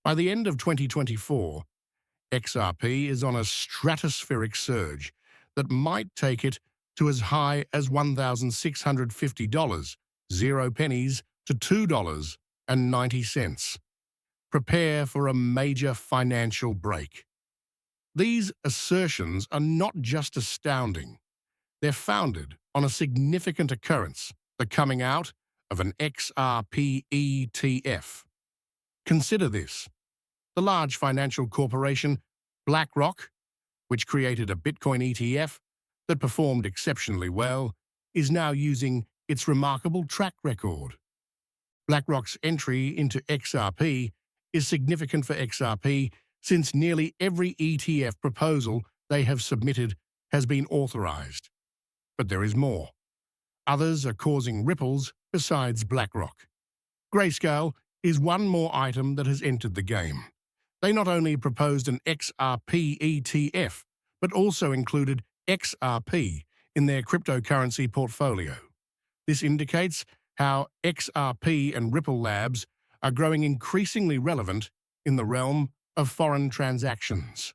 By the end of 2024, XRP is on a stratospheric surge that might take it to as high as $1,650, 0 pennies, to $2.90. Prepare for a major financial break. These assertions are not just astounding. They're founded on a significant occurrence, the coming out of an XRP ETF. Consider this. The large financial corporation BlackRock, which created a Bitcoin ETF that performed exceptionally well, is now using its remarkable track record. BlackRock's entry into XRP is significant for XRP since nearly every ETF proposal they have submitted has been authorized. But there is more. Others are causing ripples besides BlackRock. Grayscale is one more item that has entered the game. They not only proposed an XRP ETF, but also included XRP in their cryptocurrency portfolio. This indicates how XRP and Ripple Labs are growing increasingly relevant in the realm of foreign transactions.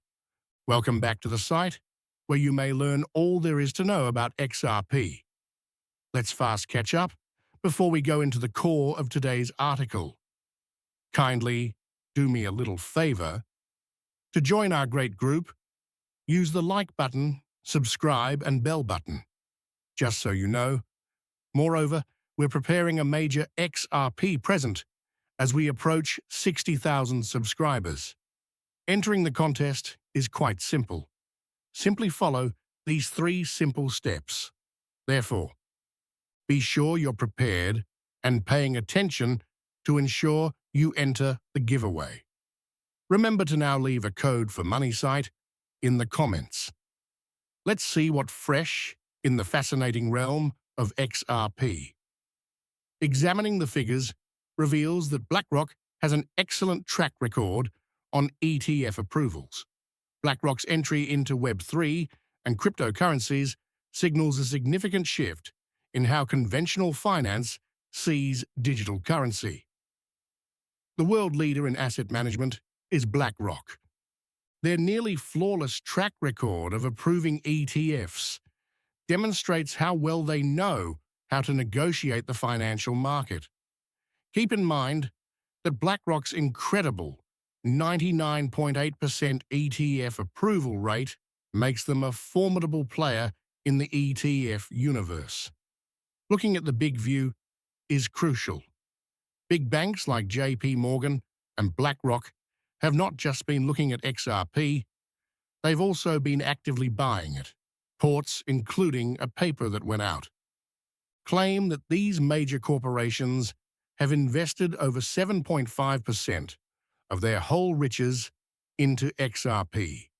Welcome back to the site, where you may learn all there is to know about XRP. Let's fast catch up before we go into the core of today's article. Kindly do me a little favor. To join our great group, use the like button, subscribe, and bell button, just so you know. Moreover, we're preparing a major XRP present as we approach 60,000 subscribers. Entering the contest is quite simple. Simply follow these 3 simple steps. Therefore, be sure you're prepared and paying attention to ensure you enter the giveaway. Remember to now leave a code for MoneySite in the comments. Let's see what's fresh in the fascinating realm of XRP. Examining the figures reveals that BlackRock has an excellent track record on ETF approvals. BlackRock's entry into Web3 and cryptocurrencies signals a significant shift in how conventional finance sees digital currency. The world leader in asset management is BlackRock. Their nearly flawless track record of approving ETFs demonstrates how well they know how to negotiate the financial market. Keep in mind that BlackRock's incredible 99.8% ETF approval rate makes them a formidable player in the ETF universe. Looking at the big view is crucial. Big banks like JP Morgan and BlackRock have not just been looking at XRP, they've also been actively buying it. Reports, including a paper that went out, claim that these major corporations have invested over 7.5% of their whole riches into XRP.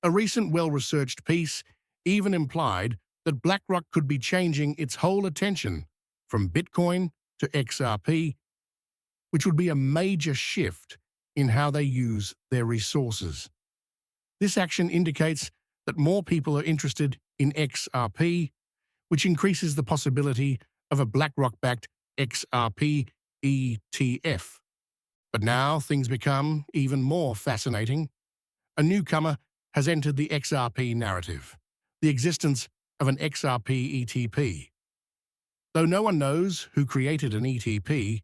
A recent well-researched piece even implied that BlackRock could be changing its whole attention from Bitcoin to XRP, which would be a major shift in how they use their resources. This action indicates that more people are interested in XRP, which increases the possibility of a BlackRock-backed XRP ETF. But now things become even more fascinating. A newcomer has entered the XRP narrative, the existence of an XRP ETP. Though no one knows who created an ETP,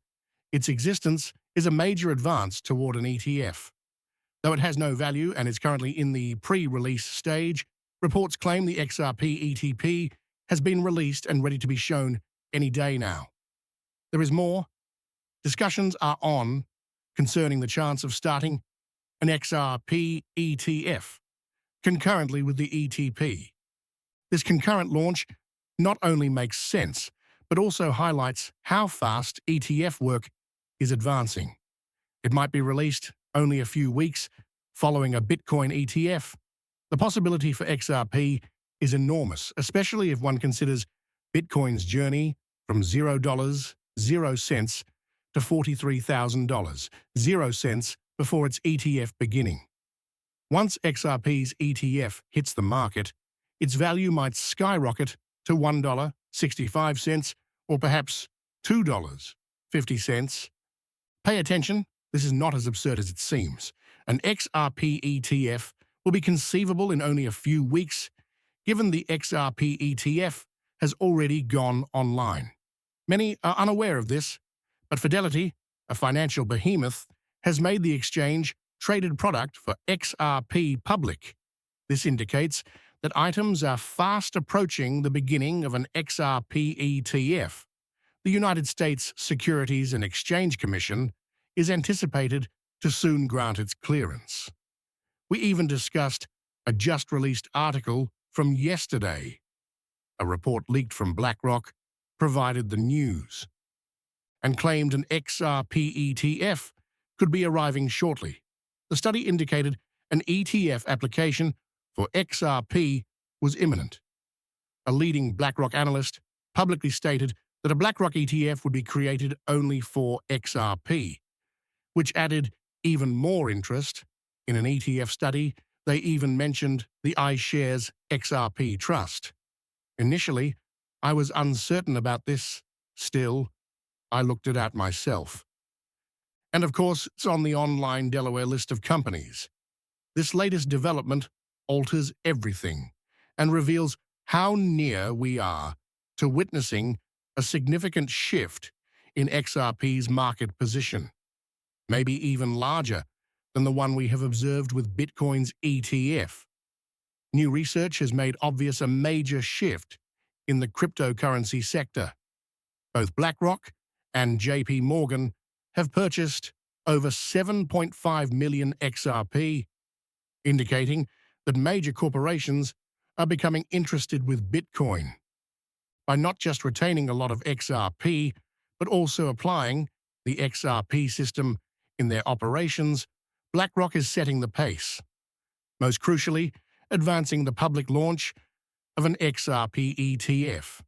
its existence is a major advance toward an ETF. Though it has no value and is currently in the pre-release stage, reports claim the XRP ETP has been released and ready to be shown any day now. There is more. Discussions are on concerning the chance of starting an XRP ETF concurrently with the ETP. This concurrent launch not only makes sense, but also highlights how fast ETF work is advancing. It might be released only a few weeks following a Bitcoin ETF. The possibility for XRP is enormous, especially if one considers Bitcoin's journey from $0, 0 cents, to $43,000, 0 cents before its ETF beginning. Once XRP's ETF hits the market, its value might skyrocket to $1.65 or perhaps $2.50. Pay attention This is not as absurd as it seems. An XRP ETF will be conceivable in only a few weeks, given the XRP ETF has already gone online. Many are unaware of this, but Fidelity, a financial behemoth, has made the exchange-traded product for XRP public. This indicates that items are fast approaching the beginning of an XRP ETF. The United States Securities and Exchange Commission is anticipated to soon grant its clearance. We even discussed a just-released article from yesterday. A report leaked from BlackRock provided the news and claimed an XRP ETF could be arriving shortly. The study indicated an ETF application for XRP was imminent. A leading BlackRock analyst publicly stated that a BlackRock ETF would be created only for XRP, which added even more interest. In an ETF study, they even mentioned the iShares XRP Trust. Initially, I was uncertain about this. Still, I looked it out myself. And of course, it's on the online Delaware list of companies. This latest development alters everything and reveals how near we are to witnessing a significant shift in XRP's market position, maybe even larger than the one we have observed with Bitcoin's ETF. New research has made obvious a major shift in the cryptocurrency sector. Both BlackRock and JP Morgan have purchased over 7.5 million XRP, indicating that major corporations are becoming interested with Bitcoin. By not just retaining a lot of XRP, but also applying the XRP system in their operations, BlackRock is setting the pace. Most crucially, advancing the public launch of an XRP ETF.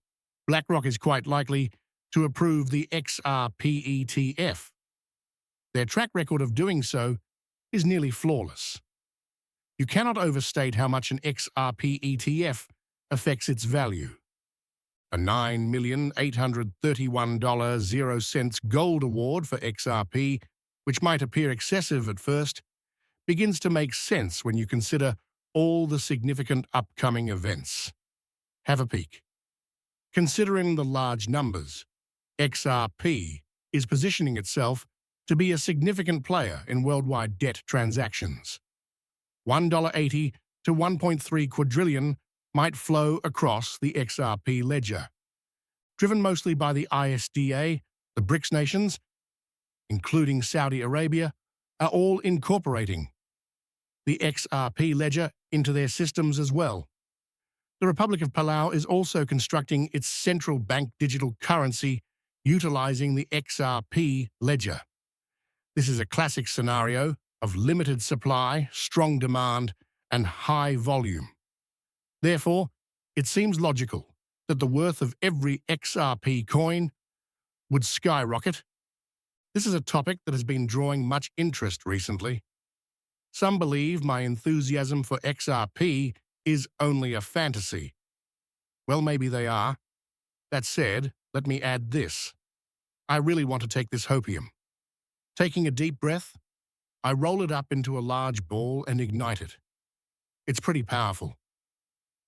BlackRock is quite likely to approve the XRP ETF. Their track record of doing so is nearly flawless. You cannot overstate how much an XRP ETF affects its value. A $9,831.00 gold award for XRP, which might appear excessive at first, begins to make sense when you consider all the significant upcoming events. Have a peek. Considering the large numbers, XRP is positioning itself to be a significant player in worldwide debt transactions. $1.80 to 1.3 quadrillion might flow across the XRP ledger. Driven mostly by the ISDA, the BRICS nations, including Saudi Arabia, are all incorporating the XRP ledger into their systems as well. The Republic of Palau is also constructing its central bank digital currency utilizing the XRP ledger. This is a classic scenario of limited supply, strong demand, and high volume. Therefore, it seems logical that the worth of every XRP coin would skyrocket. This is a topic that has been drawing much interest recently. Some believe my enthusiasm for XRP is only a fantasy. Well, maybe they are. That said, let me add this. I really want to take this hopium. Taking a deep breath, I roll it up into a large ball and ignite it. It's pretty powerful.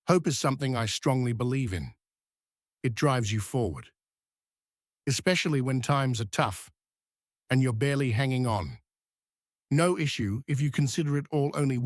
Hope is something I strongly believe in. It drives you forward, especially when times are tough and you're barely hanging on. No issue if you consider it all only